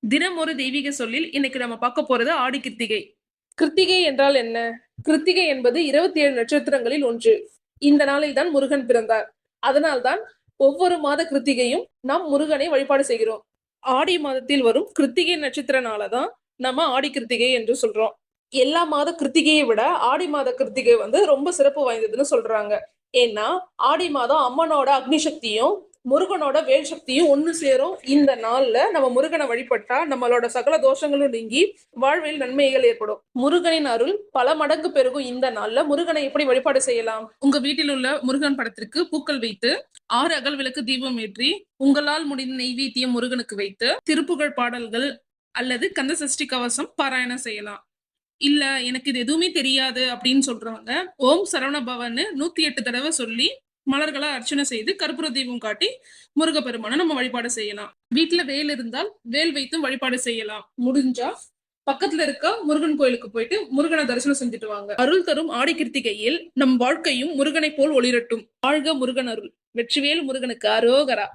தினம் ஒரு தெய்வீக சொல்லில் இன்னைக்கு நம்ம பார்க்க போறது ஆடி கிருத்திகை. கிருத்திகை என்றால் என்ன? கிருத்திகை என்பது 27 நட்சத்திரங்களில் ஒன்று. இந்த நாளில் தான் முருகன் பிறந்தார். அதனால்தான் ஒவ்வொரு மாத கிருத்திகையும் நாம் முருகனை வழிபாடு செய்கிறோம். ஆடி மாதத்தில் வரும் கிருத்திகை நட்சத்திரனாலதான் நம்ம ஆடி கிருத்திகை என்று சொல்றோம். எல்லா மாத கிருத்திகையை விட ஆடி மாத கிருத்திகை ரொம்ப சிறப்பு வாய்ந்ததுன்னு சொல்றாங்க. ஏன்னா ஆடி மாதம் அம்மனோட அக்னி சக்தியும் முருகனோட வேல் சக்தியும் ஒண்ணு சேரும். இந்த நாள்ல நம்ம முருகனை வழிபட்டா நம்மளோட சகல தோஷங்களும் நீங்கி வாழ்வில் நன்மைகள் ஏற்படும். முருகனின் அருள் பல மடங்கு பெருகும். இந்த நாள்ல முருகனை எப்படி வழிபாடு செய்யலாம்? உங்க வீட்டில் உள்ள முருகன் படத்திற்கு பூக்கள் வைத்து 6 அகல் விளக்கு தீபம் ஏற்றி உங்களால் முடிந்த நெய்வேத்தியம் முருகனுக்கு வைத்து திருப்புகழ் பாடல்கள் அல்லது கந்த சஷ்டி கவசம் பாராயணம் செய்யலாம். இல்ல எனக்கு இது எதுவுமே தெரியாது அப்படின்னு சொல்றவங்க ஓம் சரவண பவன்னு 108 தடவை சொல்லி மலர்களை அர்ச்சனை செய்து கற்பூர தீபம் காட்டி முருகப்பெருமானை நம்ம வழிபாடு செய்யலாம். வீட்டுல வேல் இருந்தால் வேல் வைத்தும் வழிபாடு செய்யலாம். முடிஞ்சா பக்கத்துல இருக்க முருகன் கோயிலுக்கு போயிட்டு முருகனை தரிசனம் செஞ்சுட்டு வாங்க. அருள் தரும் ஆடி கிருத்திகையில் நம் வாழ்க்கையும் முருகனை போல் ஒளிரட்டும். வாழ்க முருகன் அருள். வெற்றிவேல் முருகனுக்கு அரோகரா.